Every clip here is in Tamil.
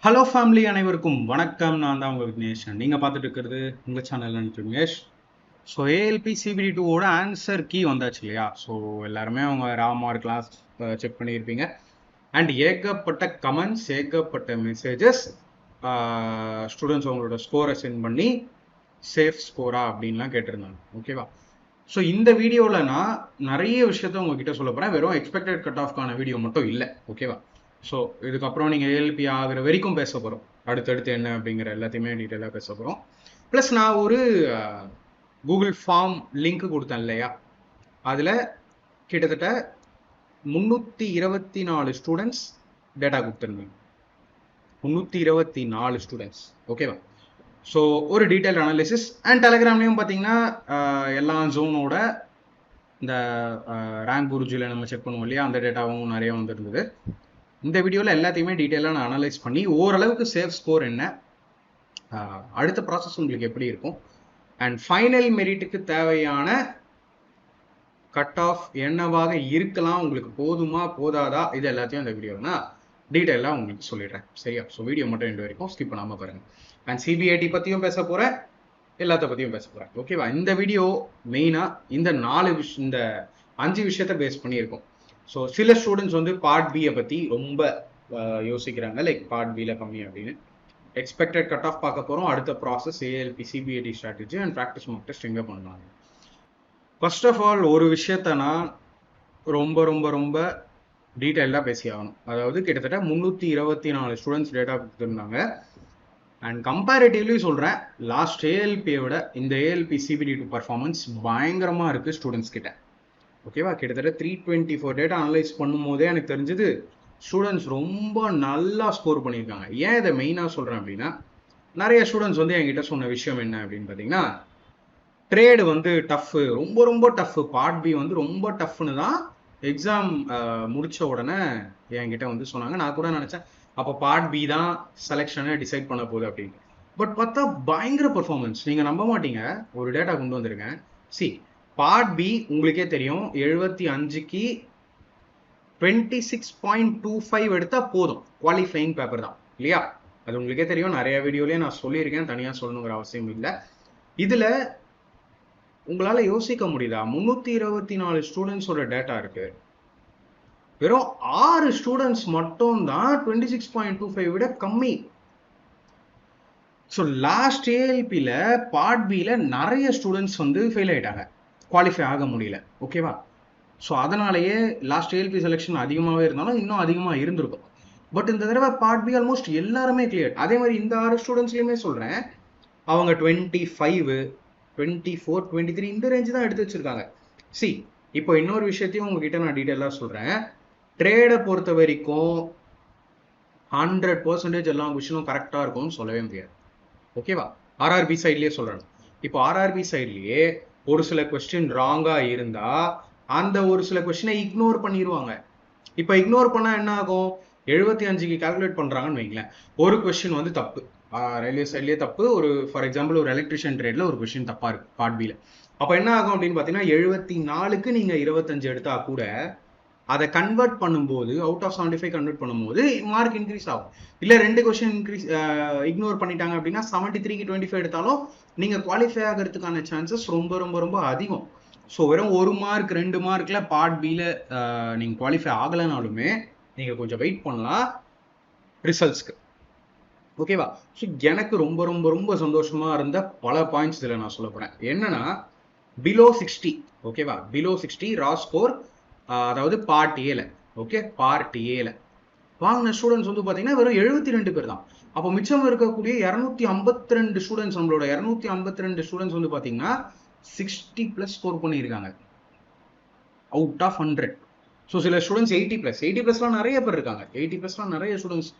ஹலோ ஃபேமிலி அனைவருக்கும் வணக்கம். நான் தான் உங்கள் விக்னேஷ். நீங்கள் பார்த்துட்டு இருக்கிறது உங்கள் channel Vignesh. So ALP CBT டூவோட ஆன்சர் கீ வந்தாச்சு இல்லையா? ஸோ எல்லாருமே அவங்க ராமார் கிளாஸ் செக் பண்ணியிருப்பீங்க. அண்ட் ஏகப்பட்ட கமெண்ட்ஸ், ஏகப்பட்ட மெசேஜஸ், ஸ்டூடெண்ட்ஸ் அவங்களோட ஸ்கோரை சென்ட் பண்ணி சேஃப் ஸ்கோரா அப்படின்லாம் கேட்டிருந்தாங்க. ஓகேவா? ஸோ இந்த வீடியோவில் நான் நிறைய விஷயத்த உங்ககிட்ட சொல்ல போகிறேன். வெறும் எக்ஸ்பெக்டட் கட் ஆஃப்கான வீடியோ மட்டும் இல்லை. ஓகேவா? ஸோ இதுக்கப்புறம் நீங்கள் ஏஎல்பி ஆகிற வரைக்கும் பேச போகிறோம். அடுத்தடுத்து என்ன அப்படிங்கிற எல்லாத்தையுமே டீட்டெயிலாக பேச போகிறோம். ப்ளஸ் நான் ஒரு கூகுள் ஃபார்ம் லிங்க் கொடுத்தேன் இல்லையா? அதில் கிட்டத்தட்ட 324 ஸ்டூடெண்ட்ஸ் டேட்டா கொடுத்துருந்தேன். 324 ஸ்டூடெண்ட்ஸ். ஓகேவா? ஸோ ஒரு டீட்டெயில் அனாலிசிஸ் அண்ட் டெலகிராம்லேயும் பார்த்தீங்கன்னா எல்லா ஜோனோட இந்த ரேங்க் குருஜியில் நம்ம செக் பண்ணுவோம் இல்லையா? அந்த டேட்டாவும் நிறைய வந்துருந்தது. இந்த வீடியோவில் எல்லாத்தையுமே டீட்டெயிலாக நான் அனலைஸ் பண்ணி ஓரளவுக்கு சேஃப் ஸ்கோர் என்ன, அடுத்த ப்ராசஸ் உங்களுக்கு எப்படி இருக்கும், அண்ட் ஃபைனல் மெரிட்டுக்கு தேவையான கட் ஆஃப் என்னவாக இருக்கலாம், உங்களுக்கு போதுமா போதாதா, இது எல்லாத்தையும் இந்த வீடியோவில் நான் டீட்டெயிலாக உங்களுக்கு சொல்லிடுறேன். சரியா? ஸோ வீடியோ மட்டும் ரெண்டு வரைக்கும் ஸ்கிப் பண்ணாமல் பாருங்கள். அண்ட் சிபிஐடி பற்றியும் பேச போகிறேன், எல்லாத்த பற்றியும் பேச போகிறேன். ஓகேவா? இந்த வீடியோ மெயினாக இந்த 5 விஷயத்தை பேஸ் பண்ணியிருக்கோம். ஸோ சில ஸ்டூடெண்ட்ஸ் வந்து பார்ட் பியை பற்றி ரொம்ப யோசிக்கிறாங்க, லைக் பார்ட் பியில் கம்மி அப்படின்னு. எக்ஸ்பெக்டட் கட் ஆஃப் பார்க்க போகிறோம். அடுத்த process ALP CBIT strategy and practice mark test எங்கே பண்ணுவாங்க. ஃபர்ஸ்ட் ஆஃப் ஆல் ஒரு விஷயத்த நான் ரொம்ப ரொம்ப ரொம்ப டீட்டெயிலாக பேசி ஆகணும். அதாவது கிட்டத்தட்ட 324 ஸ்டூடெண்ட்ஸ் டேட்டா கொடுத்துருந்தாங்க. அண்ட் கம்பேரிட்டிவ்லி சொல்கிறேன், லாஸ்ட் ஏஎல்பியை விட இந்த ஏஎல்பி சிபிடி டூ பர்ஃபார்மன்ஸ் பயங்கரமாக இருக்குது ஸ்டூடெண்ட்ஸ் கிட்ட. ஓகேவா? கிட்டத்தட்ட 324 டேட்டா அனலைஸ் பண்ணும் போதே எனக்கு தெரிஞ்சது ஸ்டூடெண்ட்ஸ் ரொம்ப நல்லா ஸ்கோர் பண்ணியிருக்காங்க. ஏன் இதை மெயினாக சொல்கிறேன் அப்படின்னா, நிறைய ஸ்டூடெண்ட்ஸ் வந்து என்கிட்ட சொன்ன விஷயம் என்ன அப்படின்னு பார்த்தீங்கன்னா, ட்ரேடு வந்து டஃப்பு, ரொம்ப ரொம்ப டஃப்பு, பார்ட் பி வந்து ரொம்ப டஃப்னு தான் எக்ஸாம் முடித்த உடனே என்கிட்ட வந்து சொன்னாங்க. நான் கூட நினச்சேன் அப்போ பார்ட் பி தான் செலெக்ஷனை டிசைட் பண்ண போகுது அப்படின்னு. பட் பார்த்தா பயங்கர பர்ஃபார்மன்ஸ். நீங்கள் நம்ப மாட்டீங்க, ஒரு டேட்டா கொண்டு வந்திருக்கேன். பார்ட் பி உங்களுக்கே தெரியும், 75க்கு 26.25 எடுத்தா போதும், குவாலிஃபைங் பேப்பர் தான் இல்லையா? அது உங்களுக்கே தெரியும், நிறைய வீடியோலயே நான் சொல்லியிருக்கேன், தனியாக சொல்லணுங்கிற அவசியம் இல்லை. இதுல உங்களால யோசிக்க முடியுதா? 324 ஸ்டூடெண்ட்ஸோட டேட்டா இருக்கு, வெறும் 6 ஸ்டூடெண்ட்ஸ் மட்டும் தான் 26.25 விட கம்மி. ஸோ லாஸ்ட் ஏஎல்பியில் பார்ட் பியில் நிறைய ஸ்டூடெண்ட்ஸ் வந்து ஃபெயில் ஆயிட்டாங்க, குவாலிஃபை ஆக முடியல. ஓகேவா? ஸோ அதனாலேயே லாஸ்ட் ஏஎல்பி செலெக்ஷன் அதிகமாகவே இருந்தாலும் இன்னும் அதிகமாக இருந்திருக்கும். பட் இந்த தடவை பார்ட் பி ஆல்மோஸ்ட் எல்லாருமே கிளியர். அதே மாதிரி இந்த 6 ஸ்டூடெண்ட்ஸ்லையுமே சொல்கிறேன், அவங்க 25, 24, 23 இந்த ரேஞ்சு தான் எடுத்து வச்சிருக்காங்க. இப்போ இன்னொரு விஷயத்தையும் உங்ககிட்ட நான் டீட்டெயிலாக சொல்கிறேன். ட்ரேடை பொறுத்த வரைக்கும் 100% எல்லா விஷயமும் கரெக்டாக இருக்கும்னு சொல்லவே முடியாது. ஓகேவா? ஆர்ஆர்பி சைட்லேயே சொல்லணும். இப்போ ஆர்ஆர்பி சைட்லேயே ஒரு சில கொஸ்டின் ராங்காக இருந்தால் அந்த ஒரு சில கொஸ்டினை இக்னோர் பண்ணிடுவாங்க. இப்போ இக்னோர் பண்ணால் என்ன ஆகும்? 75க்கு கால்குலேட் பண்ணுறாங்கன்னு வைங்களேன், ஒரு கொஸ்டின் வந்து தப்பு, ரயில்வே சைட்லேயே தப்பு. ஒரு ஃபார் எக்ஸாம்பிள் ஒரு எலக்ட்ரிஷியன் ட்ரேடில் ஒரு கொஸ்டின் தப்பாக இருக்குது பார்ட் பியில். அப்போ என்ன ஆகும் அப்படின்னு பார்த்தீங்கன்னா, 74க்கு நீங்கள் 25 எடுத்தால் கூட அதை கன்வெர்ட் பண்ணும்போது, அவுட் ஆஃப் 75 கன்வெர்ட் பண்ணும்போது மார்க் இன்க்ரீஸ் ஆகும். இல்லை 2 கொஸ்டின் இக்னோர் பண்ணிட்டாங்க அப்படின்னா 73க்கு 25 எடுத்தாலும் நீங்கள் குவாலிஃபை ஆகிறதுக்கான சான்சஸ் ரொம்ப ரொம்ப ரொம்ப அதிகம். ஸோ வெறும் 1 மார்க் 2 மார்க்கில் பார்ட் பியில் நீங்கள் குவாலிஃபை ஆகலைனாலுமே நீங்கள் கொஞ்சம் வெயிட் பண்ணலாம் ரிசல்ட்ஸ்க்கு. ஓகேவா? ஸோ எனக்கு ரொம்ப ரொம்ப ரொம்ப சந்தோஷமாக இருந்த பல பாயிண்ட்ஸ் இதில் நான் சொல்ல போகிறேன். என்னன்னா, பிலோ 60, ஓகேவா, பிலோ 60 ரா ஸ்கோர், அதாவது பார்ட் ஏல, ஓகே, பார்ட் ஏல வாங்கின ஸ்டூடெண்ட்ஸ் வந்து பார்த்தீங்கன்னா வெறும் 72 பேர் தான். அப்போ மிச்சம் இருக்கக்கூடிய 252 ஸ்டூடெண்ட்ஸ், நம்மளோட 252 ஸ்டூடெண்ட்ஸ் வந்து பார்த்தீங்கன்னா 60+ ஸ்கோர் பண்ணியிருக்காங்க அவுட் ஆஃப் 100. ஸோ சில ஸ்டூடெண்ட்ஸ் 80+, நிறைய பேர் இருக்காங்க, 80+, நிறைய ஸ்டூடெண்ட்ஸ்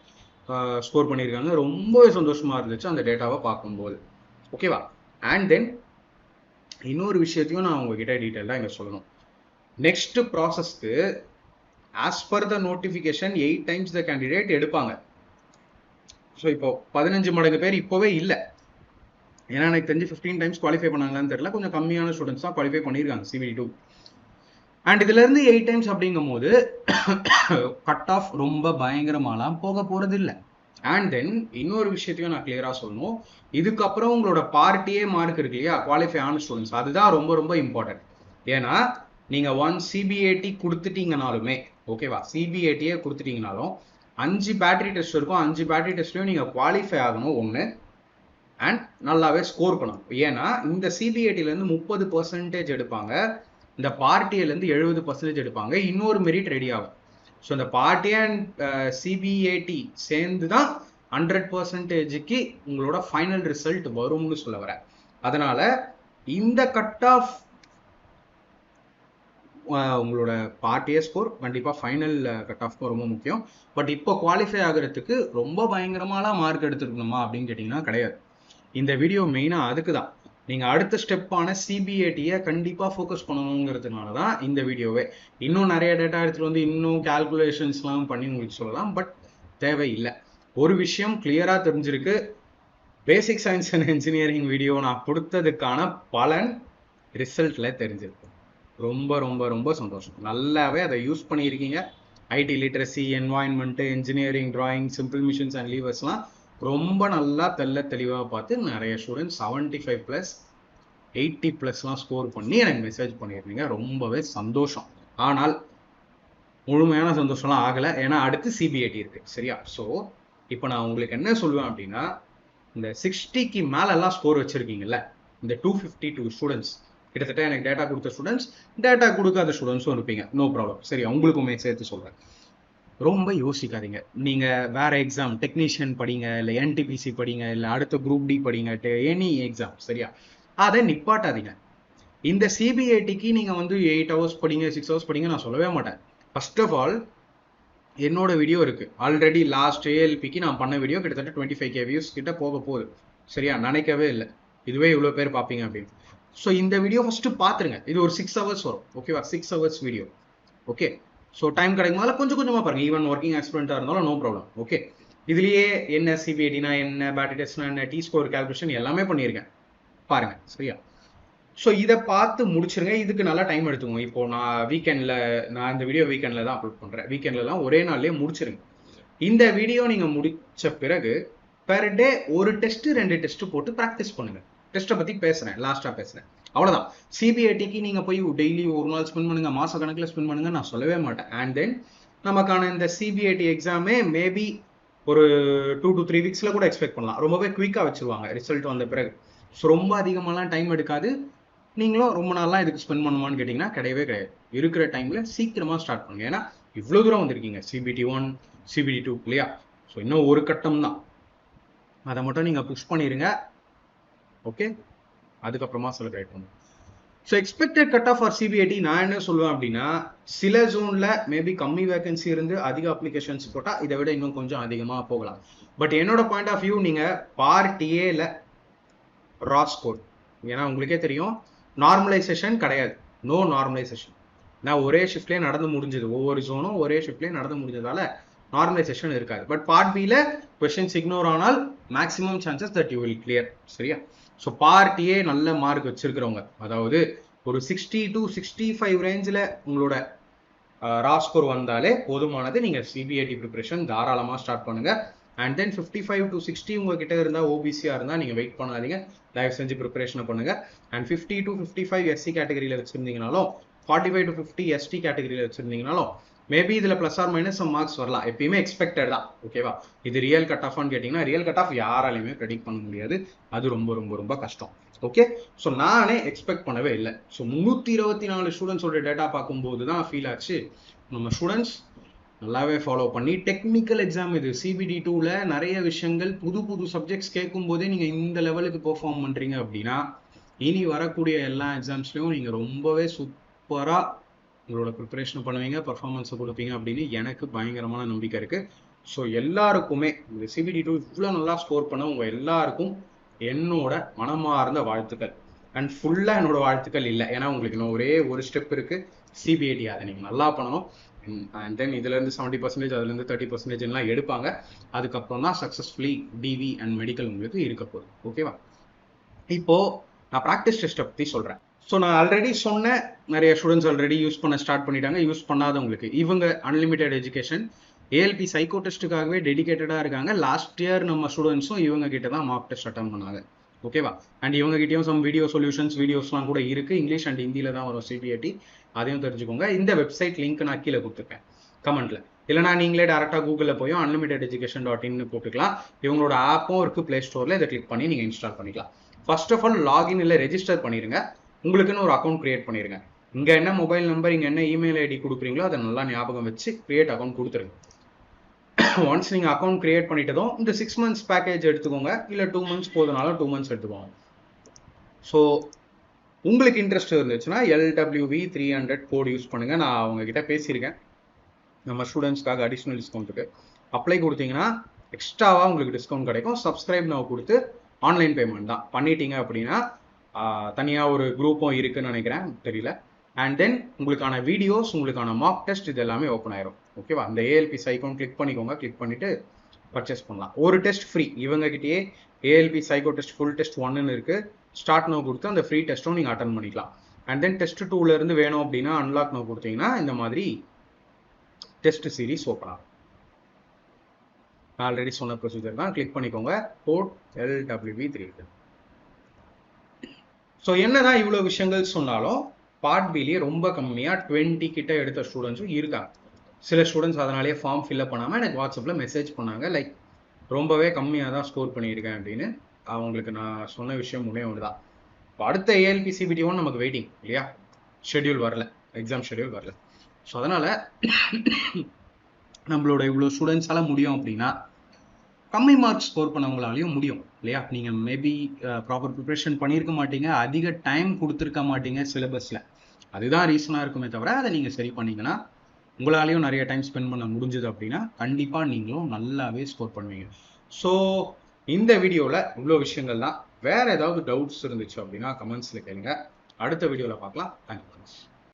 ஸ்கோர் பண்ணியிருக்காங்க. ரொம்பவே சந்தோஷமா இருந்துச்சு அந்த டேட்டாவை பார்க்கும்போது. ஓகேவா? அண்ட் தென் இன்னொரு விஷயத்தையும் நான் உங்ககிட்ட டீட்டெயிலாக இங்கே சொல்லணும். நெக்ஸ்ட் ப்ராசஸ்க்கு as per the notification 8 times the candidate எடுப்பாங்க. ஸோ இப்போ 15 மடங்கு பேர் இப்போவே இல்லை. ஏன்னா எனக்கு தெரிஞ்சு 15 times குவாலிஃபை பண்ணாங்களான்னு தெரியல, கொஞ்சம் கம்மியான ஸ்டூடெண்ட்ஸ் தான் குவாலிஃபை பண்ணியிருக்காங்க சிபிடி 2. அண்ட் இதுலேருந்து 8 times அப்படிங்கும் போது கட் ஆஃப் ரொம்ப பயங்கரமாலாம் போக போகிறது இல்லை. அண்ட் தென் இன்னொரு விஷயத்தையும் நான் கிளியராக சொல்லணும், இதுக்கப்புறம் உங்களோட பார்ட்டியே மார்க் இருக்கு இல்லையா, குவாலிஃபை ஆன ஸ்டூடெண்ட்ஸ், அதுதான் ரொம்ப ரொம்ப இம்பார்ட்டன்ட். ஏன்னா நீங்கள் ஒன் சிபிஏடி கொடுத்துட்டீங்கனாலுமே, ஓகேவா, சிபிஏடியே கொடுத்துட்டீங்கனாலும் 5 பேட்டரி டெஸ்ட் இருக்கும், 5 பேட்டரி டெஸ்ட்லையும் நீங்கள் குவாலிஃபை ஆகணும் ஒன்று, அண்ட் நல்லாவே ஸ்கோர் பண்ணணும். ஏன்னா இந்த சிபிஏடிலேருந்து 30% எடுப்பாங்க, இந்த பார்ட்டியிலேருந்து 70% எடுப்பாங்க, இன்னொரு மெரிட் ரெடி ஆகும். ஸோ இந்த பார்ட்டி அண்ட் சிபிஏடி சேர்ந்து தான் 100%க்கு உங்களோட ஃபைனல் ரிசல்ட் வரும்னு சொல்ல வரேன். அதனால இந்த கட் ஆஃப் உங்களோட பார்ட்டியே ஸ்கோர் கண்டிப்பாக ஃபைனல் கட் ஆஃப்க்கு ரொம்ப முக்கியம். பட் இப்போ குவாலிஃபை ஆகிறதுக்கு ரொம்ப பயங்கரமான மார்க் எடுத்துருக்கணுமா அப்படின்னு கேட்டிங்கன்னா கிடையாது. இந்த வீடியோ மெயினாக அதுக்கு தான், நீங்கள் அடுத்த ஸ்டெப்பான சிபிஏடியை கண்டிப்பாக ஃபோக்கஸ் பண்ணணுங்கிறதுனால தான் இந்த வீடியோவே. இன்னும் நிறைய டேட்டா எடுத்துகிட்டு வந்து இன்னும் கேல்குலேஷன்ஸ்லாம் பண்ணி உங்களுக்கு சொல்லலாம், பட் தேவையில்லை. ஒரு விஷயம் கிளியராக தெரிஞ்சிருக்கு, basic science and engineering video நான் கொடுத்ததுக்கான பலன் ரிசல்ட்டில் தெரிஞ்சிருக்கு. ரொம்ப ரொம்ப ரொம்ப சந்தோஷம். நல்லாவே அதை யூஸ் பண்ணியிருக்கீங்க. IT literacy, environment, engineering, drawing, simple machines and லீவர்ஸ்லாம் ரொம்ப நல்லா தெளிவாக பார்த்து நிறைய ஸ்டூடெண்ட்ஸ் 75+, 80+லாம் ஸ்கோர் பண்ணி எனக்கு மெசேஜ் பண்ணியிருந்தீங்க. ரொம்பவே சந்தோஷம். ஆனால் முழுமையான சந்தோஷம்லாம் ஆகலை, ஏன்னா அடுத்து சிபிஐடி இருக்குது, சரியா? ஸோ இப்போ நான் உங்களுக்கு என்ன சொல்லுவேன் அப்படின்னா, இந்த 60க்கு மேலெல்லாம் ஸ்கோர் வச்சுருக்கீங்கல்ல, இந்த 252 ஸ்டூடெண்ட்ஸ், கிட்டத்தட்ட எனக்கு டேட்டா கொடுத்த ஸ்டூடெண்ட்ஸ், டேட்டா கொடுக்காத ஸ்டூடெண்ட்ஸும் இருப்பீங்க, நோ ப்ராப்ளம், சரி? உங்களுக்குமே சேர்த்து சொல்கிறேன், ரொம்ப யோசிக்காதீங்க. நீங்கள் வேறு எக்ஸாம் டெக்னீஷியன் படிங்க, இல்லை என்டிபிசி படிங்க, இல்லை அடுத்த குரூப் டி படிங்க, எனி எக்ஸாம், சரியா? அதை நிப்பாட்டாதீங்க. இந்த சிபிஐடிக்கு நீங்கள் வந்து 8 hours படிங்க, 6 hours படிங்க நான் சொல்லவே மாட்டேன். ஃபர்ஸ்ட் ஆஃப் ஆல் என்னோட வீடியோ இருக்குது ஆல்ரெடி, லாஸ்ட் ஏஎல்பிக்கு நான் பண்ண வீடியோ கிட்டத்தட்ட 25K வியூஸ் கிட்ட போக போகுது, சரியா? நினைக்கவே இல்லை இதுவே இவ்வளோ பேர் பார்ப்பீங்க அப்படின்னு. ஸோ இந்த வீடியோ ஃபஸ்ட்டு பார்த்துருங்க. இது ஒரு 6 hours வரும், ஓகேவா? 6 hours video, okay? So time கிடைக்கும் போது கொஞ்சம் கொஞ்சமாக பாருங்கள், ஈவன் ஒர்க்கிங் எக்ஸ்பீரியன்ஸாக இருந்தாலும் நோ ப்ராப்ளம், ஓகே? இதுலேயே என்ன சிபிஐடினா என்ன, பேட்டரி டெஸ்ட்னா என்ன, டி ஸ்கோர் கால்குலேஷன் எல்லாமே பண்ணியிருக்கேன், பாருங்கள், சரியா? ஸோ இதை பார்த்து முடிச்சிருங்க. இதுக்கு நல்லா டைம் எடுத்துக்கோங்க. இப்போது நான் இந்த வீடியோ வீக்கெண்டில் தான் அப்லோட் பண்ணுறேன். வீக்கெண்ட்லலாம் ஒரே நாள்லேயே முடிச்சிருங்க. இந்த வீடியோ நீங்கள் முடித்த பிறகு பெர் டே ஒரு டெஸ்ட்டு 2 டெஸ்ட்டு போட்டு ப்ராக்டிஸ் பண்ணுங்கள். டெஸ்ட்டை பற்றி பேசுகிறேன், லாஸ்ட்டாக பேசுகிறேன், அவ்வளோதான். சிபிஐடிக்கு நீங்கள் போய் டெய்லி ஒரு நாள் ஸ்பெண்ட் பண்ணுங்கள், மாத கணக்கில் ஸ்பெண்ட் பண்ணுங்கள் நான் சொல்லவே மாட்டேன். அண்ட் தென் நமக்கான இந்த சிபிஐடி எக்ஸாமே மேபி ஒரு 2 to 3 weeksல கூட எக்ஸ்பெக்ட் பண்ணலாம். ரொம்பவே குயிக்காக வச்சுருவாங்க ரிசல்ட் வந்த பிறகு. ஸோ ரொம்ப அதிகமாகலாம் டைம் எடுக்காது. நீங்களும் ரொம்ப நாள்லாம் இதுக்கு ஸ்பெண்ட் பண்ணுமான்னு கேட்டிங்கன்னா கிடையவே கிடையாது. இருக்கிற டைமில் சீக்கிரமாக ஸ்டார்ட் பண்ணுங்கள். ஏன்னா இவ்வளோ தூரம் வந்திருக்கீங்க, CBT 1, CBT 2 இல்லையா? ஸோ இன்னும் ஒரு கட்டம் தான், அதை மட்டும் நீங்கள் புஷ் பண்ணிடுங்க, ஓகே? அதுக்கப்புறமா செலிப்ரேட் பண்ணுங்க. So expected cut off for CBIT நான் என்ன சொல்லுவேன் அப்படின்னா, சில ஜோனில் மேபி கம்மி வேகன்சி இருந்து அதிக அப்ளிகேஷன்ஸ் போட்டால் இதை விட இன்னும் கொஞ்சம் அதிகமாக போகலாம். பட் என்னோட பாயிண்ட் ஆஃப் வியூ, நீங்கள் பார்ட் ஏல ரா ஸ்கோர், ஏன்னா உங்களுக்கே தெரியும் நார்மலைசேஷன் கிடையாது, நோ நார்மலைசேஷன். நான் ஒரே ஷிஃப்ட்லேயே நடந்து முடிஞ்சது, ஒவ்வொரு ஜோனும் ஒரே ஷிஃப்ட்லேயே நடந்து முடிஞ்சதால நார்மலைசேஷன் இருக்காது. பட் பார்ட் பியில் கொஸ்டின்ஸ் இக்னோர் ஆனால் maximum chances that you will clear, சரியா? ஸோ பார்ட் ஏ நல்ல மார்க் வச்சிருக்கிறவங்க, அதாவது ஒரு 60 to 65 ரேஞ்சில் உங்களோட ரா ஸ்கோர் வந்தாலே போதுமானது. நீங்கள் சிபிஐடி ப்ரிப்பரேஷன் தாராளமாக ஸ்டார்ட் பண்ணுங்கள். அண்ட் தென் 55 to 60 உங்ககிட்ட இருந்தால், ஓபிசியாக இருந்தால் நீங்கள் வெயிட் பண்ணாதீங்க, தயவு செஞ்சு ப்ரிப்பரேஷனை பண்ணுங்கள். அண்ட் 50 to 55 எஸ்சி கேட்டகரியில் வச்சுருந்தீங்கனாலும், 45 to 50 எஸ்டி கேட்டகரியில் வச்சுருந்தீங்கனாலும் மேபி இதில் plus or minus some marks வரலாம். எப்பயுமே எக்ஸ்பெக்டட் தான், ஓகேவா? இது ரியல் கட் ஆஃப்னு கேட்டிங்கன்னா ரியல் கட் ஆஃப் யாராலையுமே ப்ரெடிக்ட் பண்ண முடியாது, அது ரொம்ப ரொம்ப ரொம்ப கஷ்டம், ஓகே? ஸோ நானே எக்ஸ்பெக்ட் பண்ணவே இல்லை. ஸோ 324 ஸ்டூடெண்ட்ஸோட டேட்டா பார்க்கும்போது தான் ஃபீல் ஆச்சு, நம்ம ஸ்டூடெண்ட்ஸ் நல்லாவே ஃபாலோ பண்ணி, டெக்னிக்கல் எக்ஸாம் இது CBT 2ல நிறைய விஷயங்கள் புது புது சப்ஜெக்ட்ஸ் கேட்கும் போதே நீங்கள் இந்த லெவலுக்கு பெர்ஃபார்ம் பண்ணுறீங்க அப்படின்னா, இனி வரக்கூடிய எல்லா எக்ஸாம்ஸ்லையும் நீங்கள் ரொம்பவே சூப்பராக உங்களோட ப்ரிப்பரேஷன் பண்ணுவீங்க, பர்ஃபார்மன்ஸை கொடுப்பீங்க அப்படின்னு எனக்கு பயங்கரமான நம்பிக்கை இருக்குது. ஸோ எல்லாருக்குமே இந்த CBT 2 இவ்வளோ நல்லா ஸ்கோர் பண்ண உங்கள் எல்லாருக்கும் என்னோட மனமார்ந்த வாழ்த்துக்கள். அண்ட் ஃபுல்லாக என்னோட வாழ்த்துக்கள் இல்லை, ஏன்னா உங்களுக்கு இன்னும் ஒரே ஒரு ஸ்டெப் இருக்குது, சிபிஐடி, அதை நீங்கள் நல்லா பண்ணணும். அண்ட் தென் இதுலேருந்து 70%, அதுலேருந்து 30% எடுப்பாங்க. அதுக்கப்புறம் தான் சக்ஸஸ்ஃபுல்லி டிவி அண்ட் மெடிக்கல் உங்களுக்கு இருக்க போகுது, ஓகேவா? இப்போது நான் ப்ராக்டிஸ் டெஸ்ட்டை பற்றி சொல்கிறேன். ஸோ நான் ஆல்ரெடி சொன்னேன், நிறைய ஸ்டூடெண்ட்ஸ் ஆல்ரெடி யூஸ் பண்ண ஸ்டார்ட் பண்ணிட்டாங்க. யூஸ் பண்ணாதவங்களுக்கு இவங்க அன்லிமிட்டெட் எஜுகேஷன் ஏஎல்பி சைக்கோ டெஸ்ட்டுக்காகவே டெடிகேட்டடாக இருக்காங்க. லாஸ்ட் இயர் நம்ம ஸ்டூடெண்ட்ஸும் இவங்க கிட்ட தான் மார்க் டெஸ்ட் அட்டன் பண்ணாங்க. ஓகேவா? அண்ட் இவங்க கிட்டயும் சம் வீடியோ சொல்யூஷன்ஸ் வீடியோஸ்லாம் கூட இருக்குது. இங்கிலீஷ் அண்ட் ஹிந்தியில் தான் வரும் சிபிஐடி. அதையும் தெரிஞ்சுக்கோங்க. இந்த வெப்சைட் லிங்க் நான் கீழே கொடுத்துருக்கேன் கமெண்ட்டில். இல்லைனா நீங்களே டேரெக்டாக கூகுளில் போய் unlimitededucation.in போட்டுக்கலாம். இவங்களோட ஆப்பும் இருக்குது ப்ளே ஸ்டோரில். இதை கிளிக் பண்ணி நீங்கள் இன்ஸ்டால் பண்ணிக்கலாம். ஃபர்ஸ்ட் ஆஃப் ஆல் லாகின் இல்லை ரெஜிஸ்டர் பண்ணிடுங்க. உங்களுக்குன்னு ஒரு அக்கௌண்ட் கிரியேட் பண்ணிடுங்க. இங்கே என்ன மொபைல் நம்பர், இங்கே என்ன இமெயில் ஐடி கொடுக்குறீங்களோ அதை நல்லா ஞாபகம் வச்சு கிரியேட் அக்கௌண்ட் கொடுத்துருங்க. ஒன்ஸ் நீங்கள் அக்கௌண்ட் கிரியேட் பண்ணிட்டதும் இந்த 6 months பேக்கேஜ் எடுத்துக்கோங்க. இல்லை 2 months போதுனாலும் 2 months எடுத்துக்கோங்க. ஸோ உங்களுக்கு இன்ட்ரெஸ்ட் இருந்துச்சுன்னா LWV 300 கோட் யூஸ் பண்ணுங்கள். நான் அவங்கக்கிட்ட பேசியிருக்கேன். நம்ம ஸ்டூடெண்ட்ஸ்க்காக அடிஷ்னல் டிஸ்கவுண்ட்டுக்கு அப்ளை கொடுத்தீங்கன்னா எக்ஸ்ட்ராவாக உங்களுக்கு டிஸ்கவுண்ட் கிடைக்கும். சப்ஸ்கிரைப் நான் கொடுத்து ஆன்லைன் பேமெண்ட் தான் பண்ணிட்டீங்க அப்படின்னா தனியாக ஒரு குரூப்பும் இருக்குன்னு நினைக்கிறேன், தெரியல. அண்ட் தென் உங்களுக்கான வீடியோஸ், உங்களுக்கான மார்க் டெஸ்ட் இது எல்லாமே ஓப்பன் ஆயிரும். ஓகேவா? அந்த ஏஎல்பி சைக்கோன் கிளிக் பண்ணிக்கோங்க. கிளிக் பண்ணிவிட்டு பர்ச்சேஸ் பண்ணலாம். ஒரு டெஸ்ட் ஃப்ரீ. இவங்ககிட்டயே ALP psycho test full test 1ன்னு இருக்குது. ஸ்டார்ட் நோ கொடுத்து அந்த ஃப்ரீ டெஸ்ட்டும் நீங்கள் அட்டன் பண்ணிக்கலாம். அண்ட் தென் டெஸ்ட் 2லேருந்து வேணும் அப்படின்னா அன்லாக் நோ கொடுத்தீங்கன்னா இந்த மாதிரி டெஸ்ட் சீரிஸ் ஓப்பன் ஆகும். ஆல்ரெடி சொன்ன ப்ரொசீஜர் தான். கிளிக் பண்ணிக்கோங்க. Code LWV300. ஸோ என்னதான் இவ்வளோ விஷயங்கள் சொன்னாலும் பார்ட் பிலேயே ரொம்ப கம்மியாக 20 கிட்ட எடுத்த ஸ்டூடெண்ட்ஸும் இருக்காங்க. சில ஸ்டூடெண்ட்ஸ் அதனாலேயே ஃபார்ம் ஃபில்அப் பண்ணாமல் எனக்கு வாட்ஸ்அப்பில் மெசேஜ் பண்ணாங்க, லைக் ரொம்பவே கம்மியாக தான் ஸ்கோர் பண்ணியிருக்கேன் அப்படின்னு. அவங்களுக்கு நான் சொன்ன விஷயம் ஒன்றே ஒன்று தான். இப்போ அடுத்த ஏஎல்பி சிபிடி1 நமக்கு வெயிட்டிங் இல்லையா? ஷெட்யூல் வரல, எக்ஸாம் ஷெட்யூல் வரல. ஸோ அதனால் நம்மளோட இவ்வளோ ஸ்டூடெண்ட்ஸால் முடியும் அப்படின்னா கம்மி மார்க்ஸ் ஸ்கோர் பண்ணவங்களாலையும் முடியும் இல்லையா? நீங்கள் மேபி ப்ராப்பர் ப்ரிப்ரேஷன் பண்ணியிருக்க மாட்டீங்க, அதிக டைம் கொடுத்துருக்க மாட்டீங்க சிலபஸில். அதுதான் ரீசனாக இருக்குமே தவிர அதை நீங்கள் சரி பண்ணிங்கன்னா உங்களாலையும் நிறைய டைம் ஸ்பெண்ட் பண்ண முடிஞ்சது அப்படின்னா கண்டிப்பாக நீங்களும் நல்லாவே ஸ்கோர் பண்ணுவீங்க. ஸோ இந்த வீடியோவில் இவ்வளோ விஷயங்கள் தான். வேறு ஏதாவது டவுட்ஸ் இருந்துச்சு அப்படின்னா கமெண்ட்ஸில் கேளுங்க. அடுத்த வீடியோவில் பார்க்கலாம். தேங்க்யூ.